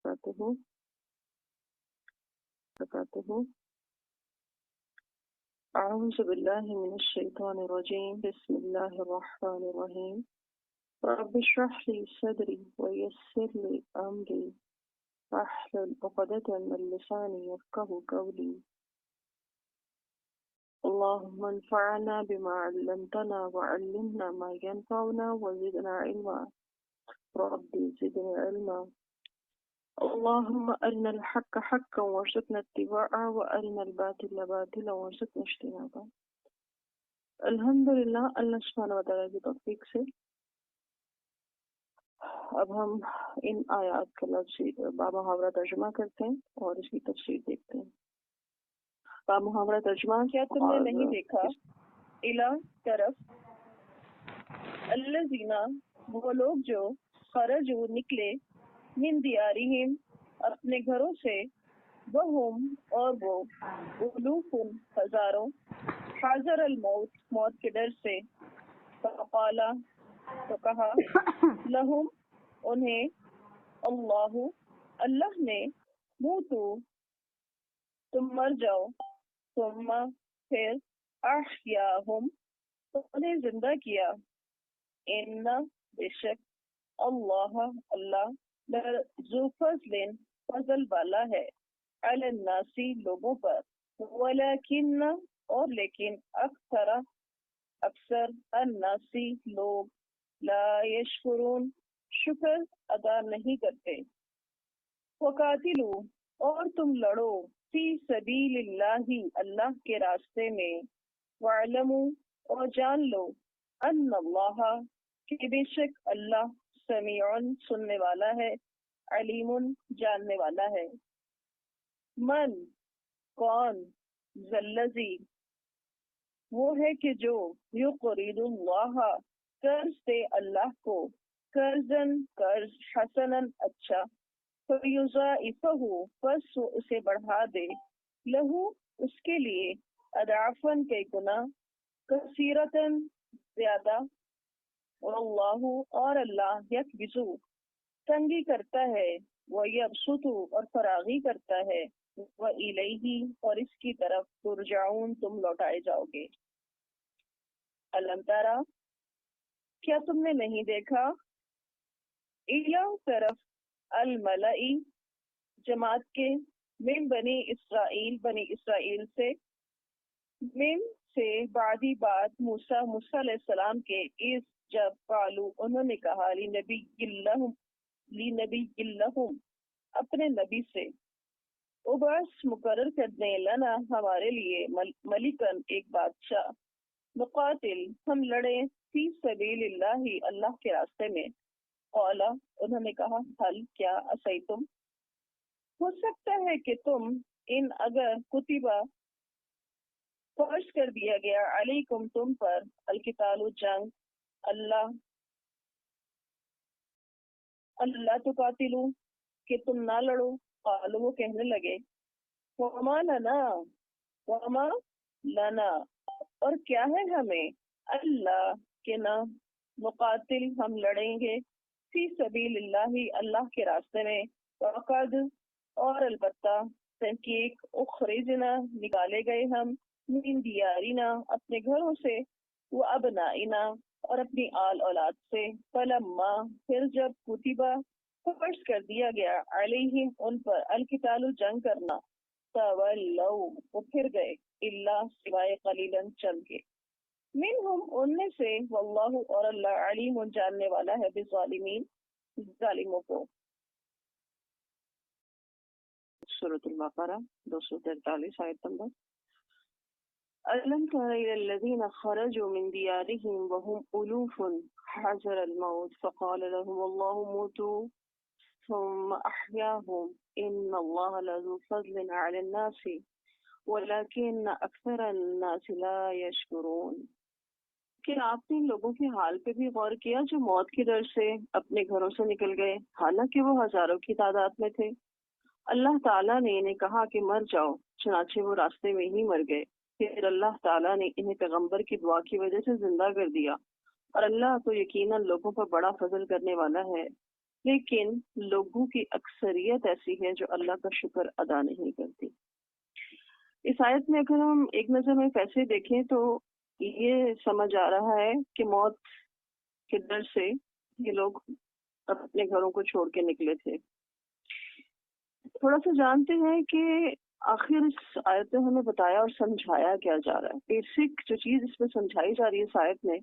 وبركاته. أعوذ بالله من الشيطان الرجيم. بسم الله الرحمن الرحيم. رب اشرح لي صدري ويسر لي أمري واحلل عقدة من لساني يفقهوا قولي. اللهم انفعنا بما علمتنا وعلمنا ما ينفعنا وزدنا علما. ربي زدني علما. اللهم أرنا الحق حقا وارزقنا اتباعه وأرنا الباطل باطلا وارزقنا اجتنابه. الحمدللہ، اللہ سبحانہ وتعالیٰ کی توفیق سے اب ہم ان آیات کا لفظی بامحاورہ ترجمہ کرتے ہیں اور اس کی تفسیر دیکھتے ہیں۔ بامحاورہ ترجمہ، کیا تم نے نہیں دیکھا الا طرف الذین، وہ لوگ جو خرجوا نکلے من دیارہم اپنے گھروں سے، وہم اور وہ الوف ہزاروں، حاضر الموت موت کے ڈر سے، فقالا تو کہا، لہم انہیں، اللہ نے، موتو تم مر جاؤ، ثم پھر احیاہم انہیں زندہ کیا، ان بے شک اللہ ذو فضل فضل والا ہے، علی الناس لوگوں پر، ولکن اور لیکن اکثر الناس لوگ لا یشکرون شکر ادا نہیں کرتے۔ وقاتلو اور تم لڑو، فی سبیل اللہ اللہ کے راستے میں، وعلموا اور جان لو، ان اللہ کہ بے شک اللہ سمیع سننے والا ہے، علیم جاننے والا ہے۔ من کون، ذلذی وہ ہے کہ جو، یقرض اللہ قرض دے اللہ کو، قرضاً قرض، حسناً اچھا، فیضاعفہ پس وہ اسے بڑھا دے، لہو اس کے لیے، اضعافاً کئی گنا، کثیرتاً زیادہ، واللہ اور اللہ، یقبض تنگی کرتا ہے، ویبسط اور فراغی کرتا ہے، وإلیہ اور اس کی طرف، ترجعون تم لوٹائے جاؤ گے۔ الم ترى کیا تم نے نہیں دیکھا، الی طرف الملئی جماعت کے، من بنی اسرائیل سے، من سے بعدی بات، موسیٰ علیہ السلام کے، اس جب قالو انہوں نے کہا، لنبی لہم اپنے نبی سے، ابعث مقرر کر دیں، لنا ہمارے لیے، ملکن ایک بادشاہ، نقاتل ہم لڑیں، فی سبیل اللہ اللہ کے راستے میں۔ قال انہوں نے کہا، حل کیا، عصیتم ہو سکتا ہے کہ تم، ان اگر کتبہ فرض کر دیا گیا، علیکم تم پر، القتال جنگ، اللہ تقاتلوا کہ تم نہ لڑو، قالوا وہ کہنے لگے، وما لنا اور کیا ہے ہمیں، اللہ کہ نہ، نقاتل ہم لڑیں گے، فی سبیل اللہ اللہ کے راستے میں، وقد اور البتہ تحقیق، اخرجنا نکالے گئے ہم، من دیارنا اپنے گھروں سے، وابنائنا اور اپنی آل اولاد سے، فلما پھر جب کتبہ فرض کر دیا گیا، علیہم ان پر، القتال جنگ کرنا، تولوا وہ پھر گئے، الا سوائے قلیلاً چند کے، منہم ان میں سے، واللہ اور اللہ، علیم جاننے والا ہے، بالظالمین ظالموں کو۔ سورۃ البقرہ 243 آیت نمبر۔ أَلَمْ تَرَ إِلَى الَّذِينَ خَرَجُوا مِنْ دِيَارِهِمْ وَهُمْ أُلُوفٌ حَذَرَ الْمَوْتِ فَقَالَ لَهُمُ اللَّهُ مُوتُوا ثُمَّ أَحْيَاهُمْ إِنَّ اللَّهَ لَذُو فَضْلٍ عَلَى النَّاسِ وَلَكِنَّ أَكْثَرَ النَّاسِ لَا يَشْكُرُونَ۔ کہ آپ نے ان لوگوں کے حال پہ بھی غور کیا جو موت کے ڈر سے اپنے گھروں سے نکل گئے، حالانکہ وہ ہزاروں کی تعداد میں تھے۔ اللہ تعالیٰ نے انہیں کہا کہ مر جاؤ، چنانچہ وہ راستے میں ہی مر گئے۔ پھر اللہ تعالیٰ نے انہیں پیغمبر کی دعا کی وجہ سے زندہ کر دیا، اور اللہ تو یقیناً لوگوں پر بڑا فضل کرنے والا ہے۔ لیکن لوگوں کی اکثریت ایسی ہے جو اللہ کا شکر ادا نہیں کرتی۔ اس آیت میں اگر ہم ایک نظر میں پیسے دیکھیں تو یہ سمجھ آ رہا ہے کہ موت کے ڈر سے یہ لوگ اپنے گھروں کو چھوڑ کے نکلے تھے۔ تھوڑا سا جانتے ہیں کہ آخر اس آیت میں ہمیں بتایا اور سمجھایا کیا جا رہا ہے۔ بیسک جو چیز اس میں سمجھائی جا رہی ہے اس آیت میں،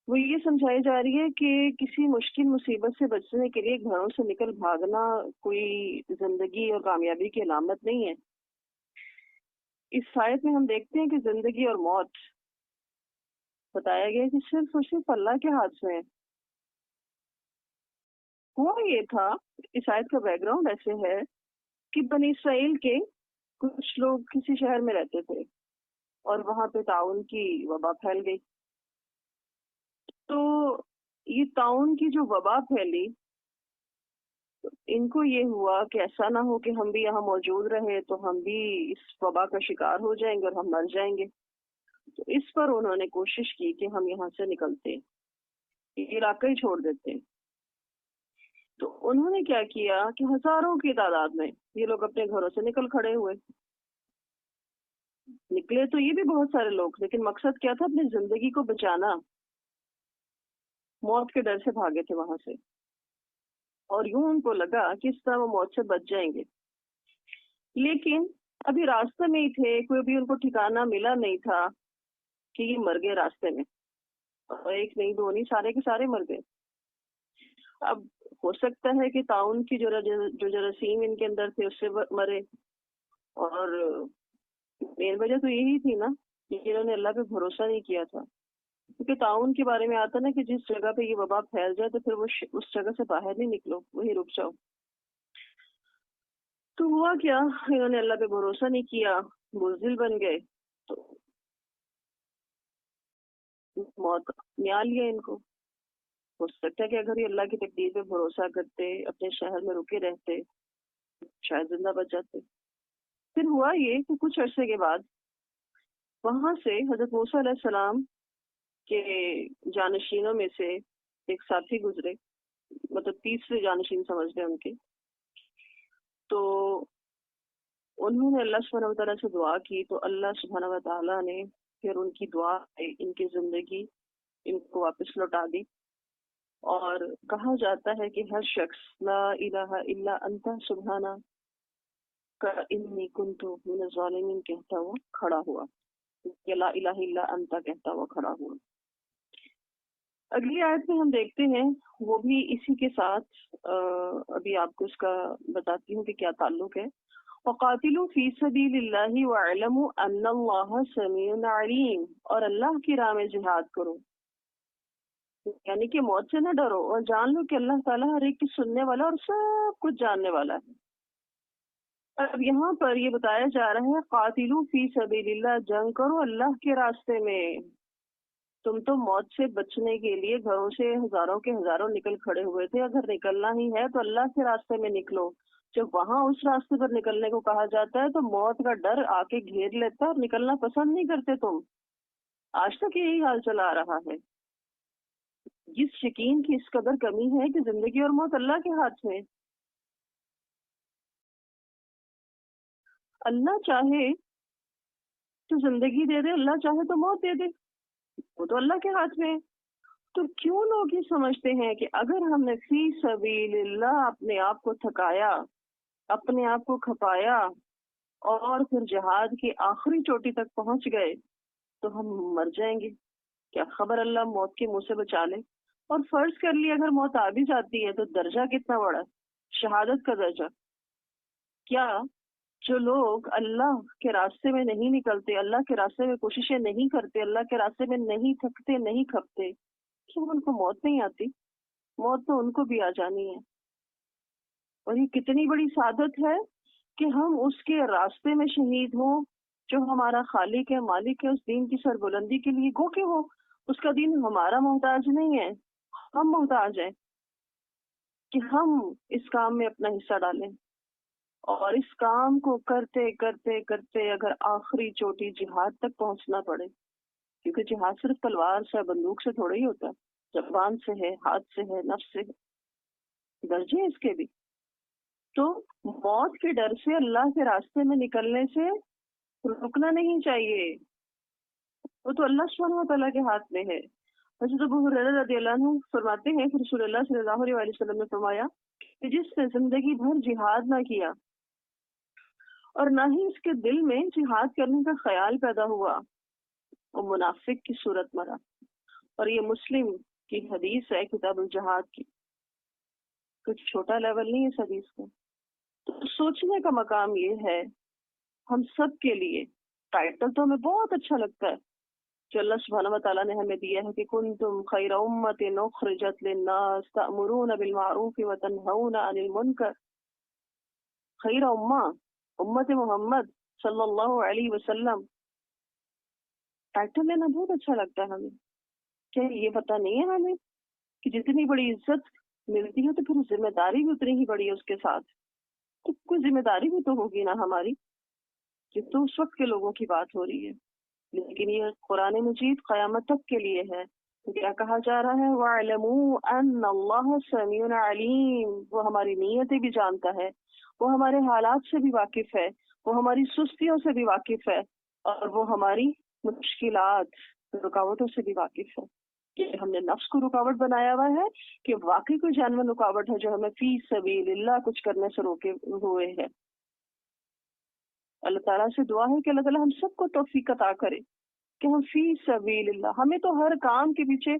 وہ یہ سمجھائی جا رہی ہے کہ کسی مشکل مصیبت سے بچنے کے لیے گھروں سے نکل بھاگنا کوئی زندگی اور کامیابی کی علامت نہیں ہے۔ اس آیت میں ہم دیکھتے ہیں کہ زندگی اور موت بتایا گیا کہ صرف اور صرف اللہ کے ہاتھ میں ہے۔ ہوا یہ تھا، اس آیت کا بیک گراؤنڈ ایسے ہے کہ بنی اسرائیل کے کچھ لوگ کسی شہر میں رہتے تھے اور وہاں پہ طاعون کی وبا پھیل گئی۔ تو یہ طاعون کی جو وبا پھیلی، ان کو یہ ہوا کہ ایسا نہ ہو کہ ہم بھی یہاں موجود رہے تو ہم بھی اس وبا کا شکار ہو جائیں گے اور ہم مر جائیں گے۔ تو اس پر انہوں نے کوشش کی کہ ہم یہاں سے نکلتے، یہ علاقہ ہی چھوڑ دیتے۔ تو انہوں نے کیا کیا کہ ہزاروں کی تعداد میں یہ لوگ اپنے گھروں سے نکل کھڑے ہوئے۔ نکلے تو یہ بھی بہت سارے لوگ، لیکن مقصد کیا تھا؟ اپنی زندگی کو بچانا۔ موت کے ڈر سے بھاگے تھے وہاں سے، اور یوں ان کو لگا کہ اس طرح وہ موت سے بچ جائیں گے۔ لیکن ابھی راستے میں ہی تھے، کوئی بھی ان کو ٹھکانہ ملا نہیں تھا کہ یہ مر گئے راستے میں، اور ایک نہیں دو نہیں، سارے کے سارے مر گئے۔ اب ہو سکتا ہے کہ طاعون کی جو جراثیم ان کے اندر تھے اس سے مرے، اور مین وجہ تو یہی تھی نا کہ انہوں نے اللہ پہ بھروسہ نہیں کیا تھا۔ کیونکہ طاعون کے بارے میں آتا نا کہ جس جگہ پہ یہ وبا پھیل جائے تو پھر وہ اس جگہ سے باہر نہیں نکلو، وہی رک جاؤ۔ تو ہوا کیا، انہوں نے اللہ پہ بھروسہ نہیں کیا، بزدل بن گئے، تو موت نیا لیا ان کو۔ ہو سکتا ہے کہ اگر یہ اللہ کی تقدیر پہ بھروسہ کرتے، اپنے شہر میں رکے رہتے، شاید زندہ بچ جاتے۔ پھر ہوا یہ کہ کچھ عرصے کے بعد وہاں سے حضرت موسیٰ علیہ السلام کے جانشینوں میں سے ایک ساتھی گزرے، مطلب تیسرے جانشین سمجھ لیں ان کے۔ تو انہوں نے اللہ سبحانہ و تعالیٰ سے دعا کی، تو اللہ سبحانہ و تعالیٰ نے پھر ان کی دعا ان کی زندگی ان کو واپس لوٹا دی۔ اور کہا جاتا ہے کہ ہر شخص لا الہ الا انت سبحانہ کا انی کنت من الظالمین کہتا ہوا کھڑا ہوا، کہ لا الہ الا انت کہتا ہوا کھڑا ہوا۔ اگلی آیت میں ہم دیکھتے ہیں، وہ بھی اسی کے ساتھ ابھی آپ کو اس کا بتاتی ہوں کہ کیا تعلق ہے۔ وَقَاتِلُوا فِي سَبِيلِ اللَّهِ وَاعْلَمُوا أَنَّ اللَّهَ سَمِيعٌ عَلِيمٌ، اور اللہ کی راہ میں جہاد کرو، یعنی کہ موت سے نہ ڈرو، اور جان لو کہ اللہ تعالیٰ ہر ایک کی سننے والا اور سب کچھ جاننے والا ہے۔ اب یہاں پر یہ بتایا جا رہا ہے قاتلوا فی سبیل اللہ، جنگ کرو اللہ کے راستے میں۔ تم تو موت سے بچنے کے لیے گھروں سے ہزاروں کے ہزاروں نکل کھڑے ہوئے تھے، اگر نکلنا ہی ہے تو اللہ کے راستے میں نکلو۔ جب وہاں اس راستے پر نکلنے کو کہا جاتا ہے تو موت کا ڈر آ کے گھیر لیتا ہے اور نکلنا پسند نہیں کرتے تم۔ آج تک یہی حال چلا آ رہا ہے۔ جس یقین کی اس قدر کمی ہے کہ زندگی اور موت اللہ کے ہاتھ میں۔ اللہ چاہے تو زندگی دے دے، اللہ چاہے تو موت دے دے، وہ تو اللہ کے ہاتھ میں ہے۔ تو کیوں لوگ یہ سمجھتے ہیں کہ اگر ہم نے فی سبیل اللہ اپنے آپ کو تھکایا، اپنے آپ کو کھپایا، اور پھر جہاد کی آخری چوٹی تک پہنچ گئے تو ہم مر جائیں گے؟ کیا خبر اللہ موت کے منہ سے بچا لے؟ اور فرض کر لی اگر موت آ بھی جاتی ہے تو درجہ کتنا بڑا، شہادت کا درجہ۔ کیا جو لوگ اللہ کے راستے میں نہیں نکلتے، اللہ کے راستے میں کوششیں نہیں کرتے، اللہ کے راستے میں نہیں تھکتے نہیں کھپتے، کیوں ان کو موت نہیں آتی؟ موت تو ان کو بھی آ جانی ہے۔ اور یہ کتنی بڑی سعادت ہے کہ ہم اس کے راستے میں شہید ہوں جو ہمارا خالق ہے، مالک ہے، اس دین کی سربلندی کے لیے گو کہ ہو۔ اس کا دین ہمارا محتاج نہیں ہے، ہم محتاج ہیں کہ ہم اس کام میں اپنا حصہ ڈالیں، اور اس کام کو کرتے کرتے کرتے اگر آخری چوٹی جہاد تک پہنچنا پڑے، کیونکہ جہاد صرف تلوار سے، بندوق سے تھوڑا ہی ہوتا، زبان سے ہے، ہاتھ سے ہے، نفس سے ہے۔ درجے ہیں اس کے بھی. تو موت کے ڈر سے اللہ کے راستے میں نکلنے سے رکنا نہیں چاہیے. وہ تو اللہ سبحانہ و تعالیٰ کے ہاتھ میں ہے. حضرت ابو ہریرہ رضی اللہ عنہ فرماتے ہیں کہ رسول اللہ صلی اللہ علیہ وسلم نے فرمایا کہ جس نے زندگی بھر جہاد نہ کیا اور نہ ہی اس کے دل میں جہاد کرنے کا خیال پیدا ہوا، وہ منافق کی صورت مرا. اور یہ مسلم کی حدیث ہے کتاب الجہاد کی، کچھ چھوٹا لیول نہیں ہے اس حدیث کا. تو سوچنے کا مقام یہ ہے ہم سب کے لیے. ٹائٹل تو ہمیں بہت اچھا لگتا ہے جو اللہ سبحانہ و تعالیٰ نے ہمیں دیا ہے کہ کنتم خیر امت اخرجت للناس تأمرون بالمعروف وتنہون عن المنکر. خیر امت محمد صلی اللہ علیہ وسلم، ٹائٹل لینا بہت اچھا لگتا ہے ہمیں. کیا یہ پتہ نہیں ہے ہمیں کہ جتنی بڑی عزت ملتی ہے تو پھر ذمہ داری بھی اتنی ہی بڑی ہے اس کے ساتھ. تو کوئی ذمہ داری بھی تو ہوگی نا ہماری. یہ تو اس وقت کے لوگوں کی بات ہو رہی ہے، لیکن یہ قرآن مجید قیامت تک کے لیے ہے. تو کیا کہا جا رہا ہے؟ وَاعْلَمُوا أَنَّ اللَّهَ سَمِيعٌ عَلِيمٌ. وہ ہماری نیتیں بھی جانتا ہے، وہ ہمارے حالات سے بھی واقف ہے، وہ ہماری سستیوں سے بھی واقف ہے، اور وہ ہماری مشکلات رکاوٹوں سے بھی واقف ہے. کہ ہم نے نفس کو رکاوٹ بنایا ہوا ہے کہ واقعی کوئی جانور رکاوٹ ہے جو ہمیں فی سبیل اللہ کچھ کرنے سے روکے ہوئے ہے. اللہ تعالیٰ سے دعا ہے کہ اللہ تعالیٰ ہم سب کو توفیق عطا کرے کہ ہم فی سبیل اللہ. ہمیں تو ہر کام کے پیچھے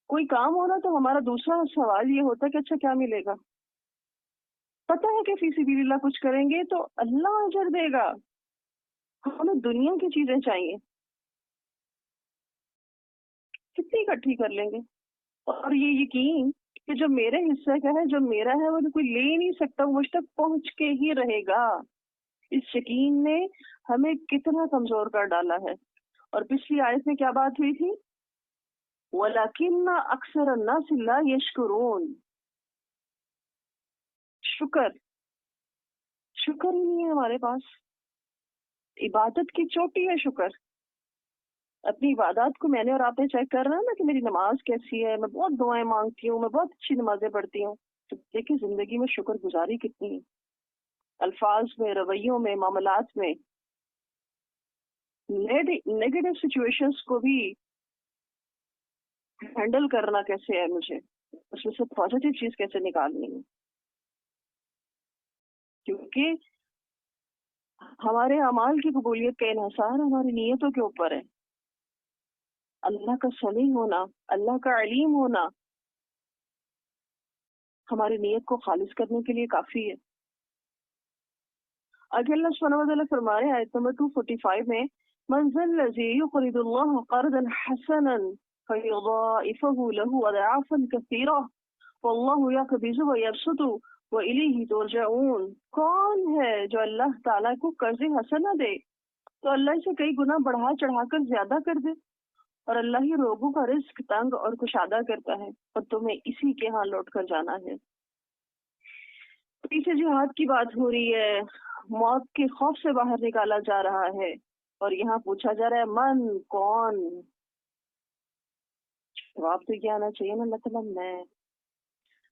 کوئی کام ہونا تو ہمارا دوسرا سوال یہ ہوتا ہے کہ اچھا کیا ملے گا. پتہ ہے کہ فی سبیل اللہ کچھ کریں گے تو اللہ اجر دے گا. ہمیں دنیا کی چیزیں چاہیے، کتنی اکٹھی کر لیں گے. اور یہ یقین کہ جو میرے حصے کا ہے، جو میرا ہے، وہ کوئی لے نہیں سکتا، وہ مجھ تک پہنچ کے ہی رہے گا. اس یقین نے ہمیں کتنا کمزور کر ڈالا ہے. اور پچھلی آیت میں کیا بات ہوئی تھی؟ وَلَكِنَّ أَكْثَرَ النَّاسِ لَا يَشْكُرُونَ. شکر ہی نہیں ہے ہمارے پاس. عبادت کی چوٹی ہے شکر. اپنی عبادات کو میں نے اور آپ نے چیک کر رہا ہے نا کہ میری نماز کیسی ہے، میں بہت دعائیں مانگتی ہوں، میں بہت اچھی نمازیں پڑھتی ہوں. تو دیکھیں زندگی میں شکر گزاری کتنی ہے، الفاظ میں، رویوں میں، معاملات میں. نیگیٹو سچویشنز کو بھی ہینڈل کرنا کیسے ہے، مجھے اس میں سے پازیٹیو چیز کیسے نکالنی ہے. کیونکہ ہمارے اعمال کی قبولیت کا انحصار ہماری نیتوں کے اوپر ہے. اللہ کا سمیع ہونا، اللہ کا علیم ہونا ہماری نیت کو خالص کرنے کے لیے کافی ہے. آگے اللہ سبحانہ و تعالیٰ فرما رہے ہیں آیت نمبر 245 میں من ذا الذی یقرض اللہ قرضا حسنا فیضاعفه له اضعافا کثیرہ واللہ یقبض ویبسط والیہ ترجعون. کون ہے جو اللہ تعالیٰ کو قرض حسنہ دے تو اللہ اسے کئی گنا بڑھا چڑھا کر زیادہ کر دے، اور اللہ ہی لوگوں کا رزق تنگ اور کشادہ کرتا ہے، اور تمہیں اسی کے ہاں لوٹ کر جانا ہے. پیچھے جہاد کی بات ہو رہی ہے، موت کے خوف سے باہر نکالا جا رہا ہے، اور یہاں پوچھا جا رہا ہے من، کون؟ جواب تو کیا آنا چاہیے نا، مطلب میں.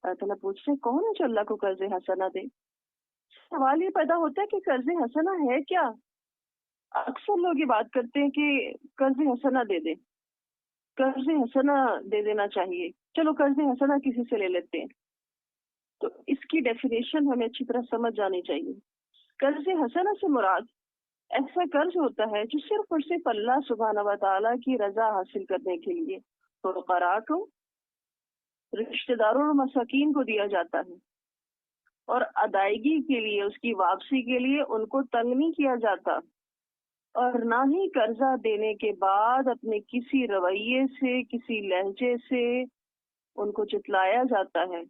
اللہ تعالیٰ پوچھ رہے کون ہے جو اللہ کو قرض حسنہ دے. سوال یہ پیدا ہوتا ہے کہ قرض حسنہ ہے کیا؟ اکثر لوگ یہ بات کرتے ہیں کہ قرض حسنہ دے دیں، قرض حسنہ دے دینا چاہیے، چلو قرض حسنہ کسی سے لے لیتے ہیں. تو اس کی ڈیفینیشن ہمیں اچھی طرح سمجھ جانی چاہیے. قرض حسنہ سے مراد ایسا قرض ہوتا ہے جو صرف اور صرف اللہ سبحانہ و تعالیٰ کی رضا حاصل کرنے کے لیے فقراء کو، رشتہ داروں اور مساکین کو دیا جاتا ہے، اور ادائیگی کے لیے، اس کی واپسی کے لیے ان کو تنگ نہیں کیا جاتا، اور نہ ہی قرضہ دینے کے بعد اپنے کسی رویے سے، کسی لہجے سے ان کو جتلایا جاتا ہے،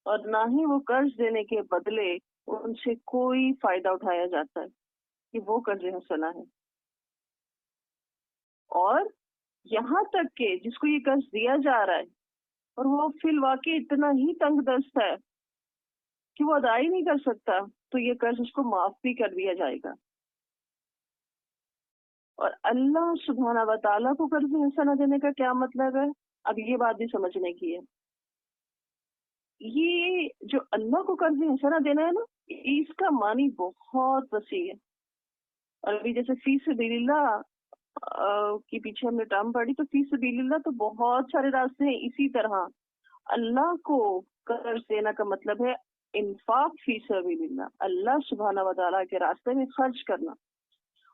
اور نہ ہی وہ قرض دینے کے بدلے ان سے کوئی فائدہ اٹھایا جاتا ہے. کہ وہ قرض حسنہ ہے. اور یہاں تک کہ جس کو یہ قرض دیا جا رہا ہے اور وہ فی الواقع اتنا ہی تنگ دست ہے کہ وہ ادا ہی نہیں کر سکتا، تو یہ قرض اس کو معاف بھی کر دیا جائے گا. اور اللہ سبحانہ و تعالیٰ کو قرض حسنہ دینے کا کیا مطلب ہے؟ اب یہ بات بھی سمجھنے کی ہے. یہ جو اللہ کو قرض حسنہ دینا ہے نا، اس کا معنی بہت وسیع ہے. اور ابھی جیسے فی سبیل اللہ کے پیچھے ہم نے ٹرم پڑھی، تو فی سبیل اللہ تو بہت سارے راستے ہیں. اسی طرح اللہ کو قرض دینا کا مطلب ہے انفاق فی سبیل اللہ، اللہ سبحانہ و تعالیٰ کے راستے میں خرچ کرنا.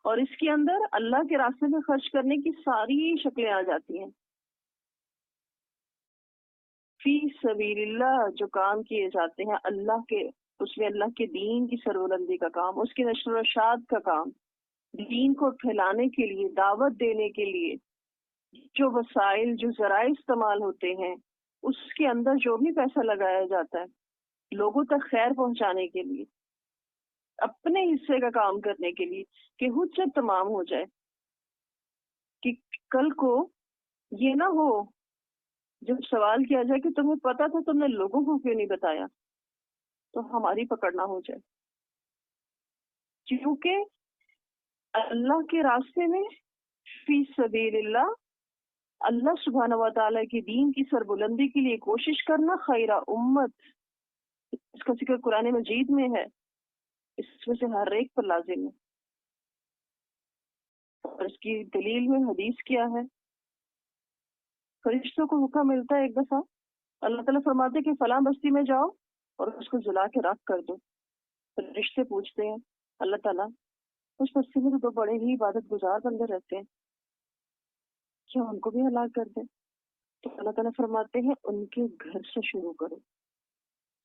اور اس کے اندر اللہ کے راستے میں خرچ کرنے کی ساری شکلیں آ جاتی ہیں. فی سبیل اللہ جو کام کیے جاتے ہیں اللہ کے، اس میں اللہ کے دین کی سربلندی کا کام، اس کے نشر و اشاعت کا کام، دین کو پھیلانے کے لیے، دعوت دینے کے لیے جو وسائل، جو ذرائع استعمال ہوتے ہیں، اس کے اندر جو بھی پیسہ لگایا جاتا ہے لوگوں تک خیر پہنچانے کے لیے، اپنے حصے کا کام کرنے کے لیے، کہ حجت تمام ہو جائے، کہ کل کو یہ نہ ہو جب سوال کیا جائے کہ تمہیں پتا تھا، تم نے لوگوں کو کیوں نہیں بتایا، تو ہماری پکڑ نہ ہو جائے. کیونکہ اللہ کے راستے میں فی سبیل اللہ، اللہ سبحانہ و تعالیٰ کی دین کی سربلندی کے لیے کوشش کرنا خیر امت، اس کا ذکر قرآن مجید میں ہے، اس میں سے ہر ایک پر لازم ہے. اور اس کی دلیل میں حدیث کیا ہے؟ فرشتوں کو حکم ملتا ہے ایک دفعہ، اللہ تعالیٰ فرماتے کہ فلاں بستی میں جاؤ اور اس کو جلا کے راکھ کر دو. فرشتے پوچھتے ہیں اللہ تعالیٰ اس بستی میں تو دو بڑے ہی عبادت گزار بندے رہتے ہیں، کیا ان کو بھی ہلاک کر دیں؟ تو اللہ تعالیٰ فرماتے ہیں ان کے گھر سے شروع کرو.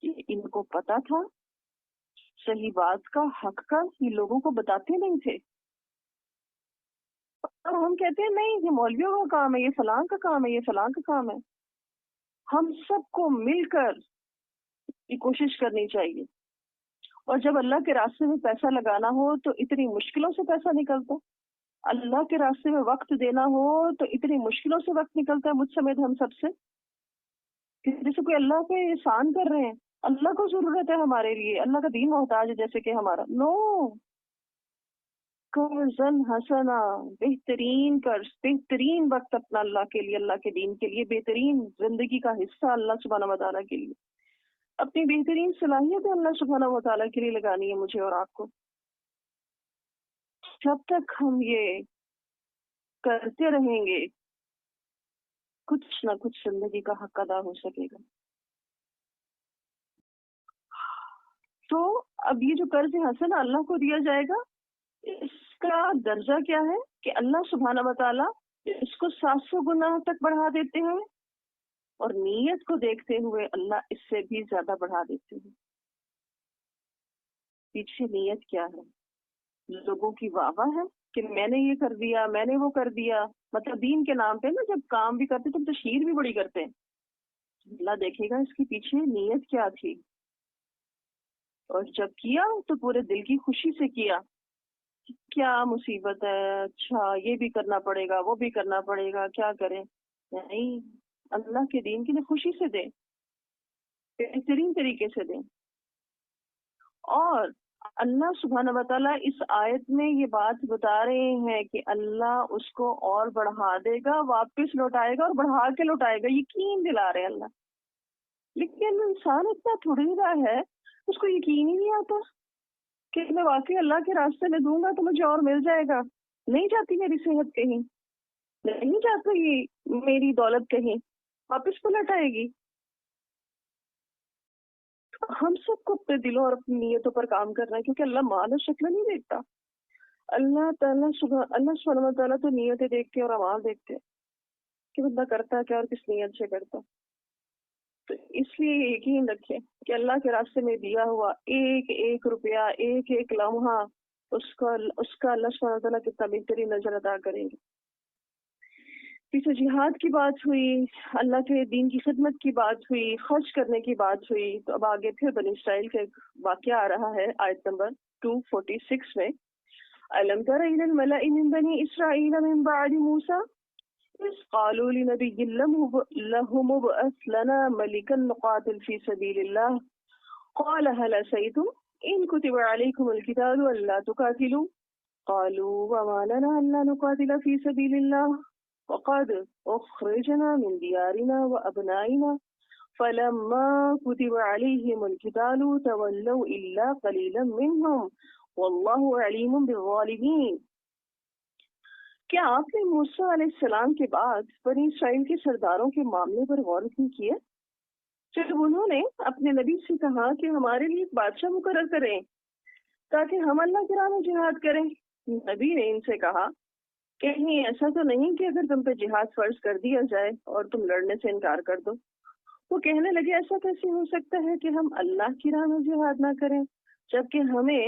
کہ ان کو پتا تھا صحیح بات کا، حق کا، یہ لوگوں کو بتاتے نہیں تھے. اور ہم کہتے ہیں نہیں یہ مولویوں کا کام ہے، یہ فلاں کا کام ہے، یہ فلاں کا کام ہے. ہم سب کو مل کر یہ کوشش کرنی چاہیے. اور جب اللہ کے راستے میں پیسہ لگانا ہو تو اتنی مشکلوں سے پیسہ نکلتا، اللہ کے راستے میں وقت دینا ہو تو اتنی مشکلوں سے وقت نکلتا ہے، مجھ سمیت ہم سب سے. جیسے کوئی اللہ پہ احسان کر رہے ہیں، اللہ کو ضرورت ہے ہمارے لیے، اللہ کا دین محتاج ہے جیسے کہ ہمارا. نو، قرضن حسنا، بہترین قرض، بہترین وقت اپنا اللہ کے لیے، اللہ کے دین کے لیے، بہترین زندگی کا حصہ اللہ سبحانہ و تعالیٰ کے لیے، اپنی بہترین صلاحیت اللہ سبحانہ و تعالیٰ کے لیے لگانی ہے مجھے اور آپ کو. جب تک ہم یہ کرتے رہیں گے کچھ نہ کچھ زندگی کا حق ادا ہو سکے گا. تو اب یہ جو قرض حسن اللہ کو دیا جائے گا، اس کا درجہ کیا ہے کہ اللہ سبحانہ و تعالیٰ اس کو 700 گنا تک بڑھا دیتے ہیں، اور نیت کو دیکھتے ہوئے اللہ اس سے بھی زیادہ بڑھا دیتے ہیں. پیچھے نیت کیا ہے؟ لوگوں کی واہ واہ ہے کہ میں نے یہ کر دیا، میں نے وہ کر دیا. مطلب دین کے نام پہ نا جب کام بھی کرتے تو تشہیر بھی بڑی کرتے ہیں. اللہ دیکھے گا اس کے پیچھے نیت کیا تھی، اور جب کیا تو پورے دل کی خوشی سے کیا. کیا مصیبت ہے، اچھا یہ بھی کرنا پڑے گا، وہ بھی کرنا پڑے گا، کیا کریں؟ نہیں، اللہ کے دین کے لیے خوشی سے دیں، بہترین طریقے سے دیں. اور اللہ سبحانہ و تعالیٰ اس آیت میں یہ بات بتا رہے ہیں کہ اللہ اس کو اور بڑھا دے گا، واپس لوٹائے گا اور بڑھا کے لوٹائے گا. یقین دلا رہے اللہ. لیکن انسان اتنا تھوڑی رہا ہے، اس کو یقین ہی نہیں آتا کہ میں واقعی اللہ کے راستے میں دوں گا تو مجھے اور مل جائے گا. نہیں جاتی میری صحت کہیں، نہیں جاتی میری دولت کہیں، واپس پلٹ آئے گی. ہم سب کو اپنے دلوں اور اپنی نیتوں پر کام کرنا ہے، کیونکہ اللہ مال اور شکل نہیں دیکھتا. اللہ سبحانہ و تعالیٰ تو نیتیں دیکھتے اور اعمال دیکھتے کہ بندہ کرتا کیا اور کس نیت سے کرتا. تو اس لیے یقین رکھیں کہ اللہ کے راستے میں دیا ہوا ایک ایک روپیہ، ایک ایک لمحہ، اس کا اللہ سبحانہ و تعالیٰ کتنا بہترین نظر ادا کریں گے. پیچھے جہاد کی بات ہوئی، اللہ کے دین کی خدمت کی بات ہوئی، خرچ کرنے کی بات ہوئی. تو اب آگے پھر بنی اسرائیل کا ایک واقعہ آ رہا ہے آیت نمبر 246 میں. أَلَمْ تَرَ إِلَى الْمَلَإِ مِنْ بَنِي إِسْرَائِيلَ مِنْ بَعْدِ مُوسَى إِذْ قَالُوا لِنَبِيٍّ لَهُ ابْعَثْ لَنَا مَلِكًا نُقَاتِلْ فِي سَبِيلِ اللَّهِ قَالَ هَلْ عَسَيْتُمْ إِنْ كُتِبَ عَلَيْكُمُ الْقِتَالُ أَلَّا تُقَاتِلُوا قَالُوا وَمَا لَنَا أَلَّا نُقَاتِلَ فِي سَبِيلِ اللَّهِ وَقَدْ أُخْرِجْنَا مِنْ دِيَارِنَا وَأَبْنَائِنَا فَلَمَّا كُتِبَ عَلَيْهِمُ الْقِتَالُ تَوَلَّوْا إِلَّا قَلِيلًا مِّنْهُمْ وَاللَّهُ عَلِيمٌ بِالظَّالِمِينَ۔ کیا آپ نے موسیٰ علیہ السلام کے بعد بنی اسرائیل کے سرداروں کے معاملے پر غور نہیں کیا؟ جب انہوں نے اپنے نبی سے کہا کہ ہمارے لیے ایک بادشاہ مقرر کریں تاکہ ہم اللہ کی راہ میں جہاد کریں، نبی نے ان سے کہا کہیں ایسا تو نہیں کہ اگر تم پہ جہاد فرض کر دیا جائے اور تم لڑنے سے انکار کر دو؟ وہ کہنے لگے ایسا کیسے ہو سکتا ہے کہ ہم اللہ کی راہ میں جہاد نہ کریں جبکہ ہمیں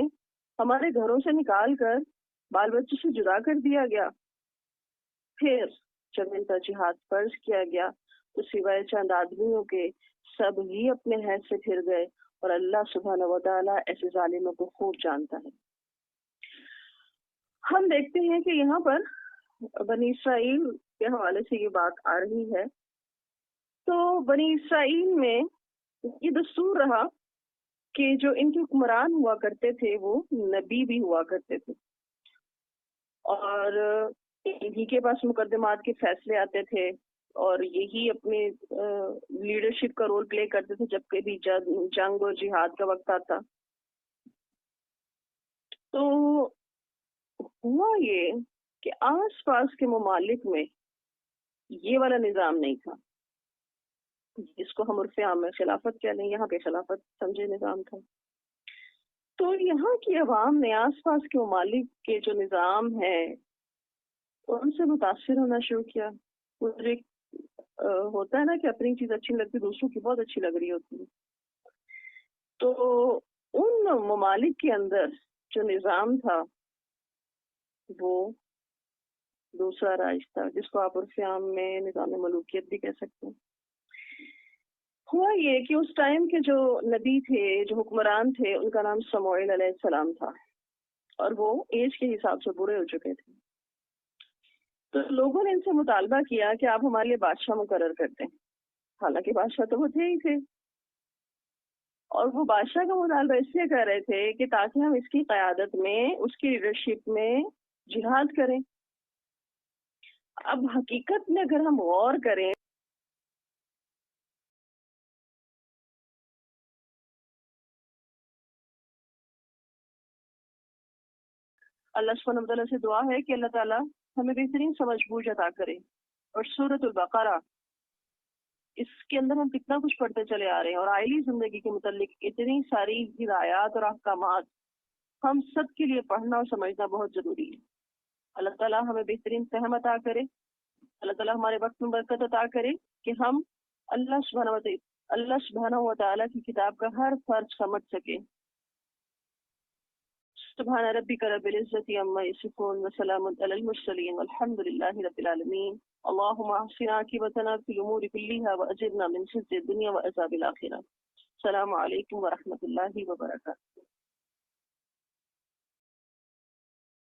ہمارے گھروں سے نکال کر بال بچوں سے جدا کر دیا گیا۔ پھر جب ان پر جہاد فرض کیا گیا تو سوائے چند آدمیوں کے سب ہی اپنے حید سے پھر گئے، اور اللہ سبحانہ و تعالیٰ ایسے ظالموں کو خوب جانتا ہے۔ ہم دیکھتے ہیں کہ یہاں پر بنی اسرائیل کے حوالے سے یہ بات آ رہی ہے، تو بنی اسرائیل میں یہ دستور رہا کہ جو ان کے حکمران ہوا کرتے تھے وہ نبی بھی ہوا کرتے تھے، اور انہی کے پاس مقدمات کے فیصلے آتے تھے، اور یہی اپنے لیڈرشپ کا رول پلے کرتے تھے جب کبھی جنگ اور جہاد کا وقت آتا۔ تو ہوا یہ کہ آس پاس کے ممالک میں یہ والا نظام نہیں تھا، جس کو ہم عرف عام میں خلافت کہہ لیں، یہاں پہ خلافت سمجھے نظام تھا۔ تو یہاں کی عوام نے آس پاس کے ممالک کے جو نظام ہے ان سے متاثر ہونا شروع کیا۔ ایک ہوتا ہے نا کہ اپنی چیز اچھی لگتی دوسروں کی بہت اچھی لگ رہی ہوتی ہے، تو ان ممالک کے اندر جو نظام تھا وہ دوسرا راج تھا، جس کو آپ عرف عام میں نظام ملوکیت بھی کہہ سکتے ہیں۔ ہوا یہ کہ اس ٹائم کے جو نبی تھے، جو حکمران تھے، ان کا نام سموئیل علیہ السلام تھا، اور وہ ایج کے حساب سے بوڑھے ہو چکے تھے۔ تو لوگوں نے ان سے مطالبہ کیا کہ آپ ہمارے لیے بادشاہ مقرر کرتے ہیں، حالانکہ بادشاہ تو وہ تھے ہی تھے، اور وہ بادشاہ کا مطالبہ اس لیے کر رہے تھے کہ تاکہ ہم اس کی قیادت میں، اس کی لیڈرشپ میں جہاد کریں۔ اب حقیقت میں اگر ہم غور کریں اللہ سبحانہ وتعالیٰ سے دعا ہے کہ اللہ تعالیٰ ہمیں بہترین سمجھ بوجھ عطا کرے۔ اور سورۃ البقرہ، اس کے اندر ہم کتنا کچھ پڑھتے چلے آ رہے ہیں، اور آئلی زندگی کے متعلق اتنی ساری ہدایات اور احکامات ہم سب کے لیے پڑھنا اور سمجھنا بہت ضروری ہے۔ اللہ تعالیٰ ہمیں بہترین فہم عطا کرے، اللہ تعالیٰ ہمارے وقت میں برکت عطا کرے کہ ہم اللہ سبحانہ و تعالیٰ کی کتاب کا ہر فرض سمجھ سکیں۔ سبحان ربک رب العزت عما یصفون وسلام علی المرسلین والحمد للہ رب العالمین۔ اللهم احسن عاقبتنا في الامور كلها واجرنا من خزي الدنيا وعذاب الاخرة۔ السلام علیکم ورحمۃ اللہ وبرکاتہ۔